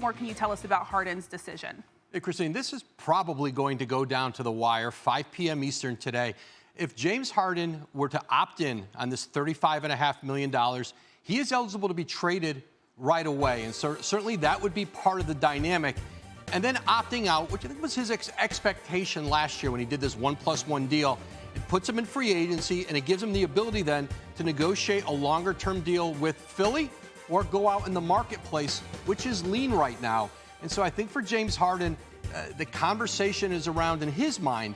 more can you tell us about Harden's decision? Hey, Christine, this is probably going to go down to the wire, 5 p.m. Eastern today. If James Harden were to opt in on this $35.5 million, he is eligible to be traded right away. And so certainly that would be part of the dynamic. And then opting out, which I think was his expectation last year when he did this 1+1 deal, it puts him in free agency and it gives him the ability then to negotiate a longer-term deal with Philly or go out in the marketplace, which is lean right now. And so I think for James Harden, the conversation is around in his mind,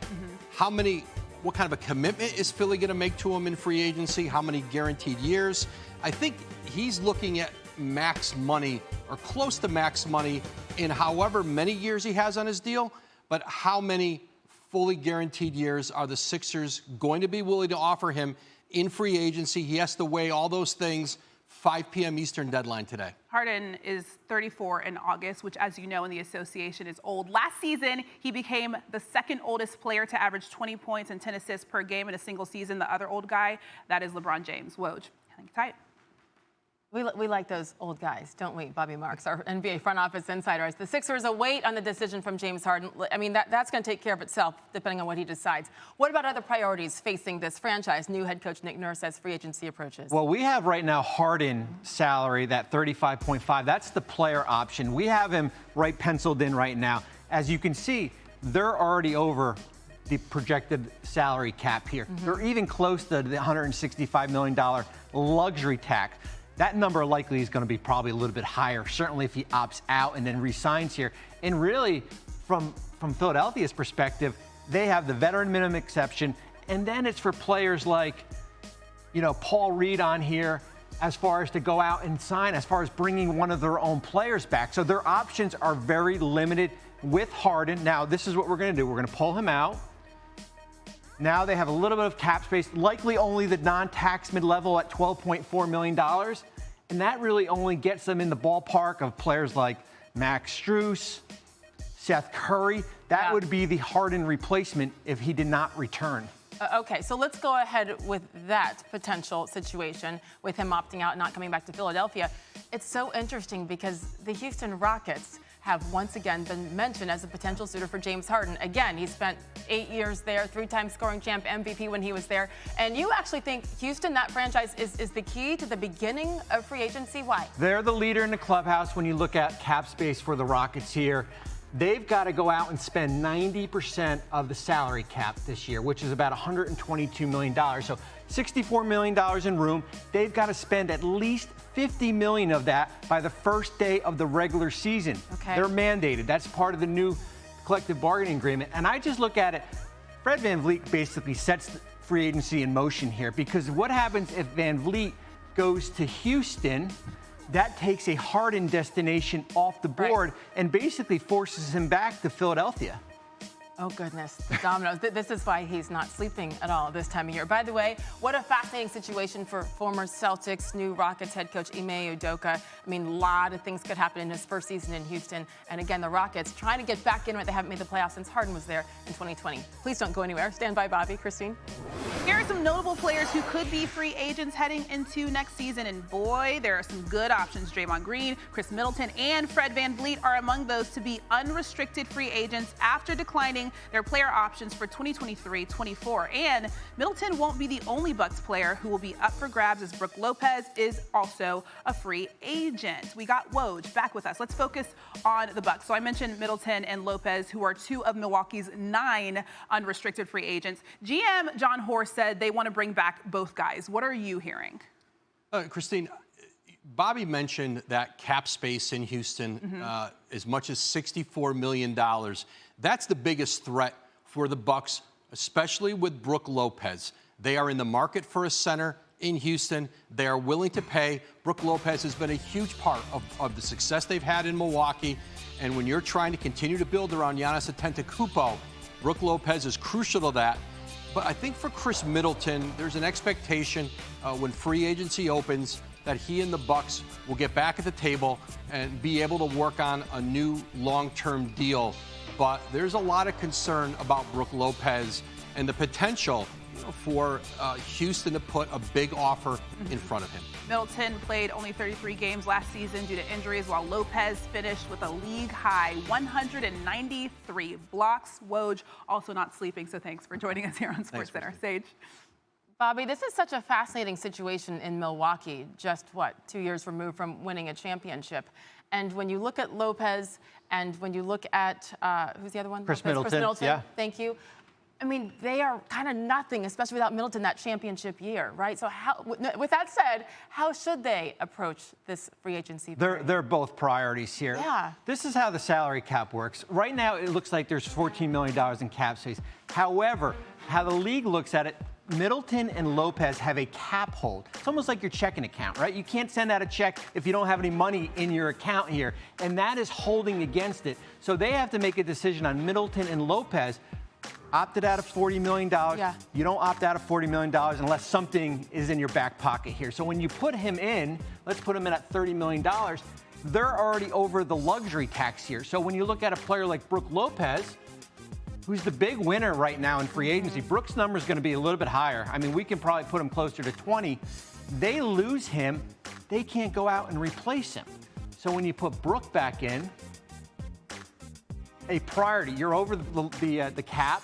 what kind of a commitment is Philly going to make to him in free agency? How many guaranteed years? I think he's looking at max money or close to max money in however many years he has on his deal, but how many fully guaranteed years are the Sixers going to be willing to offer him in free agency? He has to weigh all those things. 5 p.m. Eastern deadline today. Harden is 34 in August, which, as you know, in the association is old. Last season, he became the second oldest player to average 20 points and 10 assists per game in a single season. The other old guy, that is LeBron James. Woj, hang tight. We like those old guys, don't we, Bobby Marks, our NBA front office insider. As the Sixers await on the decision from James Harden, I mean, that's going to take care of itself, depending on what he decides. What about other priorities facing this franchise? New head coach Nick Nurse as free agency approaches. Well, we have right now Harden salary, that 35.5. That's the player option. We have him right penciled in right now. As you can see, they're already over the projected salary cap here. They're even close to the $165 million luxury tax. That number likely is going to be probably a little bit higher, certainly if he opts out and then re-signs here. And really, from Philadelphia's perspective, they have the veteran minimum exception, and then it's for players like, Paul Reed on here, as far as to go out and sign, as far as bringing one of their own players back. So their options are very limited with Harden. Now, this is what we're going to do. We're going to pull him out. Now they have a little bit of cap space, likely only the non-tax mid-level at $12.4 million. And that really only gets them in the ballpark of players like Max Strus, Seth Curry. That would be the Harden replacement if he did not return. Okay, so let's go ahead with that potential situation with him opting out and not coming back to Philadelphia. It's so interesting because the Houston Rockets have once again been mentioned as a potential suitor for James Harden. Again, he spent 8 years there, 3-time scoring champ, MVP when he was there. And you actually think Houston, that franchise, is the key to the beginning of free agency? Why? They're the leader in the clubhouse when you look at cap space for the Rockets here. They've got to go out and spend 90% of the salary cap this year, which is about $122 million. So $64 million in room. They've got to spend at least $50 million of that by the first day of the regular season. Okay. They're mandated. That's part of the new collective bargaining agreement. And I just look at it, Fred VanVleet basically sets free agency in motion here, because what happens if VanVleet goes to Houston? That takes a Harden destination off the board and basically forces him back to Philadelphia. Oh, goodness, the dominoes. This is why he's not sleeping at all this time of year. By the way, what a fascinating situation for former Celtics, new Rockets head coach Ime Udoka. I mean, a lot of things could happen in his first season in Houston. And again, the Rockets trying to get back in it. They haven't made the playoffs since Harden was there in 2020. Please don't go anywhere. Stand by, Bobby. Christine? Here are some notable players who could be free agents heading into next season. And boy, there are some good options. Draymond Green, Khris Middleton, and Fred VanVleet are among those to be unrestricted free agents after declining their player options for 2023-24. And Middleton won't be the only Bucks player who will be up for grabs, as Brook Lopez is also a free agent. We got Woj back with us. Let's focus on the Bucks. So I mentioned Middleton and Lopez, who are two of Milwaukee's 9 unrestricted free agents. GM John Horst said they want to bring back both guys. What are you hearing? Christine, Bobby mentioned that cap space in Houston, as much as $64 million. That's the biggest threat for the Bucks, especially with Brook Lopez. They are in the market for a center in Houston. They are willing to pay. Brook Lopez has been a huge part of the success they've had in Milwaukee. And when you're trying to continue to build around Giannis Antetokounmpo, Brook Lopez is crucial to that. But I think for Khris Middleton, there's an expectation when free agency opens that he and the Bucks will get back at the table and be able to work on a new long-term deal. But there's a lot of concern about Brook Lopez and the potential for Houston to put a big offer in front of him. Middleton played only 33 games last season due to injuries, while Lopez finished with a league-high 193 blocks. Woj also not sleeping, so thanks for joining us here on SportsCenter. Sage. Bobby, this is such a fascinating situation in Milwaukee, just 2 years removed from winning a championship. And when you look at Lopez and when you look at, who's the other one? Khris Middleton. Yeah. Thank you. I mean, they are kind of nothing, especially without Middleton that championship year, right? So with that said, how should they approach this free agency? They're both priorities here. Yeah. This is how the salary cap works. Right now, it looks like there's $14 million in cap space. However, how the league looks at it, Middleton and Lopez have a cap hold. It's almost like your checking account, right? You can't send out a check if you don't have any money in your account here, and that is holding against it. So they have to make a decision on Middleton and Lopez. Opted out of $40 million. Yeah. You don't opt out of $40 million unless something is in your back pocket here. So when you put him in, let's put him in at $30 million, they're already over the luxury tax here. So when you look at a player like Brook Lopez, who's the big winner right now in free agency, Brook's number is going to be a little bit higher. I mean, we can probably put him closer to 20. They lose him, they can't go out and replace him. So when you put Brook back in, a priority, you're over the cap.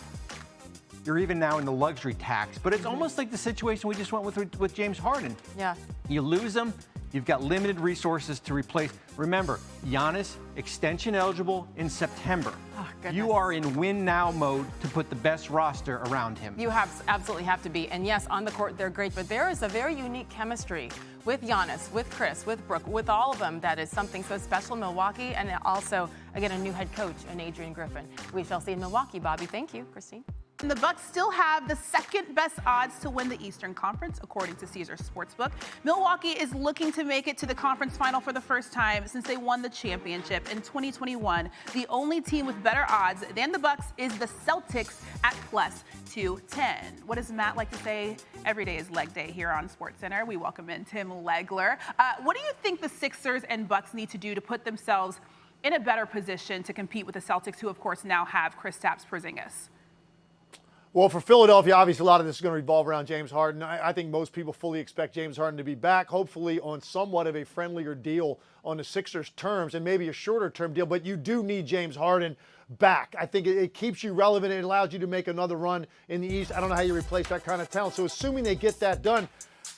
You're even now in the luxury tax. But it's almost like the situation we just went with James Harden. Yeah. You lose him, you've got limited resources to replace. Remember, Giannis, extension eligible in September. Oh, goodness. You are in win now mode to put the best roster around him. You absolutely have to be. And yes, on the court, they're great, but there is a very unique chemistry with Giannis, with Khris, with Brook, with all of them. That is something so special in Milwaukee. And also, again, a new head coach in Adrian Griffin. We shall see in Milwaukee, Bobby. Thank you, Christine. And the Bucks still have the second best odds to win the Eastern Conference, according to Caesars Sportsbook. Milwaukee is looking to make it to the conference final for the first time since they won the championship in 2021. The only team with better odds than the Bucks is the Celtics at +210. What does Matt like to say? Every day is leg day here on SportsCenter. We welcome in Tim Legler. What do you think the Sixers and Bucks need to do to put themselves in a better position to compete with the Celtics, who of course now have Kristaps Porzingis? Well, for Philadelphia, obviously a lot of this is going to revolve around James Harden. I think most people fully expect James Harden to be back, hopefully on somewhat of a friendlier deal on the Sixers' terms and maybe a shorter-term deal. But you do need James Harden back. I think it keeps you relevant. It allows you to make another run in the East. I don't know how you replace that kind of talent. So assuming they get that done,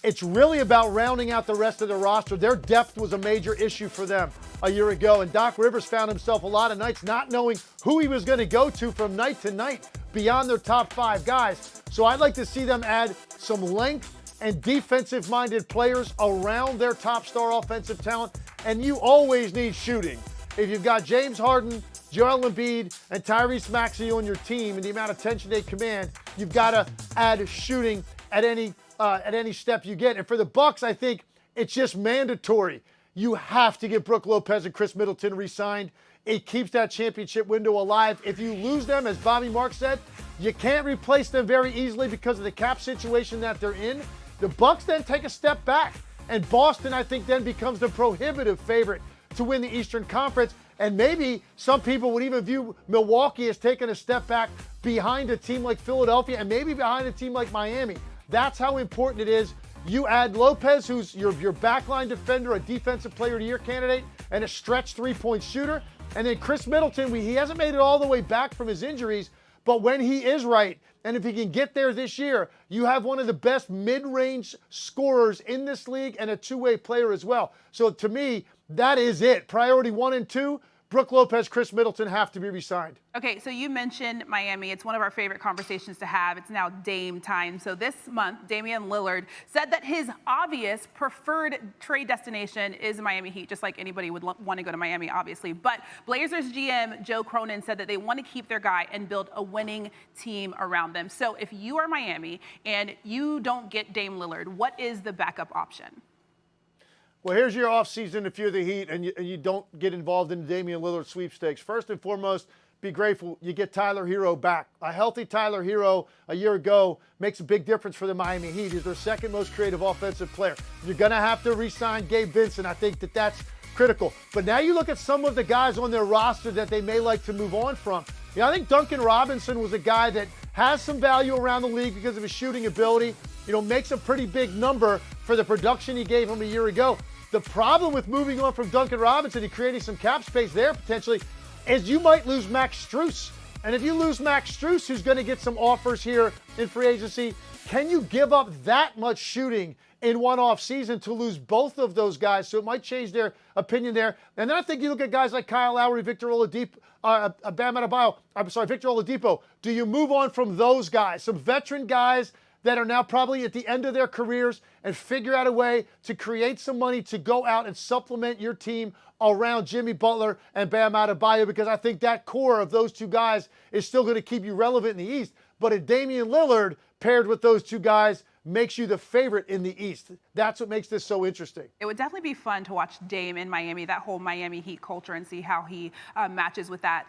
it's really about rounding out the rest of the roster. Their depth was a major issue for them a year ago, and Doc Rivers found himself a lot of nights not knowing who he was going to go to from night to night beyond their top 5 guys. So I'd like to see them add some length and defensive-minded players around their top star offensive talent, and you always need shooting. If you've got James Harden, Joel Embiid, and Tyrese Maxey on your team and the amount of attention they command, you've got to add shooting at any step you get. And for the Bucks, I think it's just mandatory. You have to get Brook Lopez and Khris Middleton re-signed. It keeps that championship window alive. If you lose them, as Bobby Marks said, you can't replace them very easily because of the cap situation that they're in. The Bucks then take a step back, and Boston, I think, then becomes the prohibitive favorite to win the Eastern Conference. And maybe some people would even view Milwaukee as taking a step back behind a team like Philadelphia and maybe behind a team like Miami. That's how important it is. You add Lopez, who's your backline defender, a defensive player of the year candidate, and a stretch three-point shooter. And then Khris Middleton, he hasn't made it all the way back from his injuries, but when he is right, and if he can get there this year, you have one of the best mid-range scorers in this league and a two-way player as well. So to me, that is it. Priority 1 and 2, Brook Lopez, Khris Middleton have to be re-signed. Okay, so you mentioned Miami. It's one of our favorite conversations to have. It's now Dame time. So this month, Damian Lillard said that his obvious preferred trade destination is Miami Heat, just like anybody would want to go to Miami, obviously. But Blazers GM Joe Cronin said that they want to keep their guy and build a winning team around them. So if you are Miami and you don't get Dame Lillard, what is the backup option? Well, here's your offseason if you're the Heat and you don't get involved in the Damian Lillard sweepstakes. First and foremost, be grateful you get Tyler Hero back. A healthy Tyler Hero a year ago makes a big difference for the Miami Heat. He's their second most creative offensive player. You're going to have to re-sign Gabe Vincent. I think that's critical. But now you look at some of the guys on their roster that they may like to move on from. I think Duncan Robinson was a guy that has some value around the league because of his shooting ability, makes a pretty big number for the production he gave him a year ago. The problem with moving on from Duncan Robinson and creating some cap space there potentially is you might lose Max Strus. And if you lose Max Strus, who's going to get some offers here in free agency, can you give up that much shooting in one off season to lose both of those guys? So it might change their opinion there. And then I think you look at guys like Kyle Lowry, Victor Oladipo. Victor Oladipo. Do you move on from those guys? Some veteran guys that are now probably at the end of their careers and figure out a way to create some money to go out and supplement your team around Jimmy Butler and Bam Adebayo, because I think that core of those two guys is still going to keep you relevant in the East. But if Damian Lillard paired with those two guys makes you the favorite in the East. That's what makes this so interesting. It would definitely be fun to watch Dame in Miami, that whole Miami Heat culture, and see how he matches with that.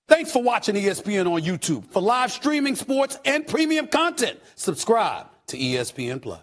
Thanks for watching ESPN on YouTube. For live streaming, sports, and premium content, subscribe to ESPN+.